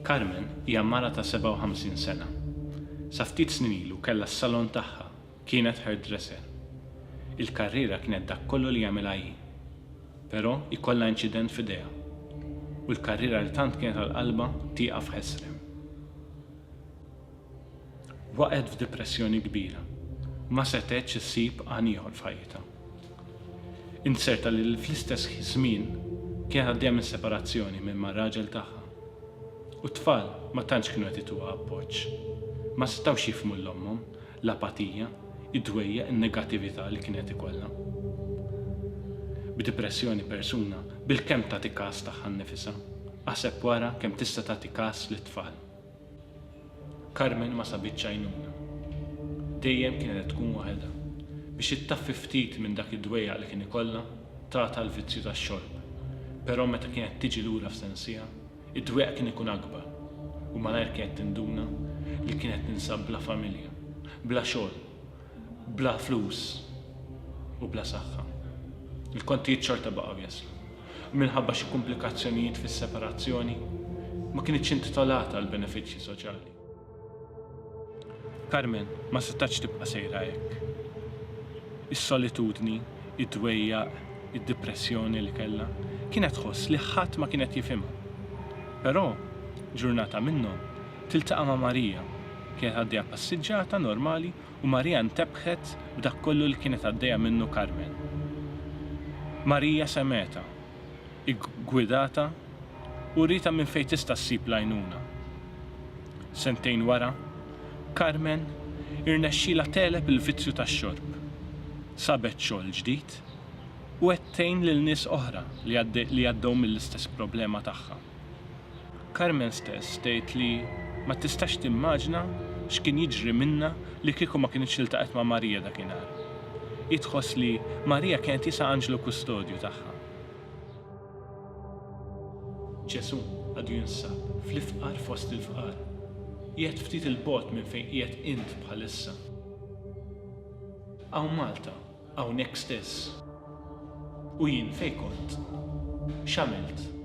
Carmen hija mara ta' 57 sena. Sa ftit snin ilu kellha s-salon tagħha kienet hairdresser. Il-karriera kienet dak kollu li jagħmilha hi. Però ikollha inċident f'idejha. U l-karriera li tant kienet għall-qalba tieqa f'ħesrem. Waqgħet f'depressjoni kbira. Ma setgħetx issib għan ieħor f'ħajjitha. Inserta li fl-istess żmien kien għaddejja minn separazzjoni minn mar-raġel tagħha. U t-tfal ma tantx kienu qed ituha appoġġ. Ma setgħux jifhmu l-ommhom l-apatija, id-dwejja, in-negattività li kienet ikollha. B'depressjoni persuna bil-kemm tagħti każ tagħha nnifisha, aħseb wara kemm tista' tagħti każ lit-tfal. Carmen ma sabitx għajnuna. Dejjem kienet tkun waħedha biex ittaffi ftit minn dak id-dwejja li kien ikollha tagħta l-vizzju tax-xorb. Però meta kienet tiġi lura f'sensija, id-dwejja kien ikun akbar u malajr kienet tinduna li kienet ninsab bla familja, bla xogħol, bla flus u bla saħħa. Il-kontijiet xorta baqgħu jaslu. Minħabba xi komplikazzjonijiet fis-separazzjoni ma kienitx intitolata għal benefiċċji soċjali. Carmen ma setax tibqa' sejra hekk. Is-solitudni, id-dwejjaq, id-depressjoni li kellha kienet tħoss li ħadd ma kienet jifhimha. Però ġurnata minnhom tiltaqa' ma' Marija. Kienet għaddejja passiġġata normali u Marija ntebħet b'dak kollu li kienet għaddejja minnu Carmen. Marija semeta, iggwidata u rita minn fejn tista' ssib l-għajnuna. Sentejn wara, Carmen irnexxiela teleb il-vizzju tax-xorb. Sabet xogħol ġdid u qed tgħin lil nies oħra li għaddew mill-istess problema tagħha. Carmen stess tgħid li ma tistax timmaġna x'kien jiġri minnha li kieku ma kienx iltaqet ma' Marija dakinhar. Jitħoss li Marija kienet isa anġlu kustodju tagħha. Ġesu għadu jinsab fl-ifqar fost il-fqar. Qiegħed ftit il-bogħod minn fejn qiegħed int bħalissa. Hawn Malta, hawnhekk stess. U jien fejn kont? X'għamilt?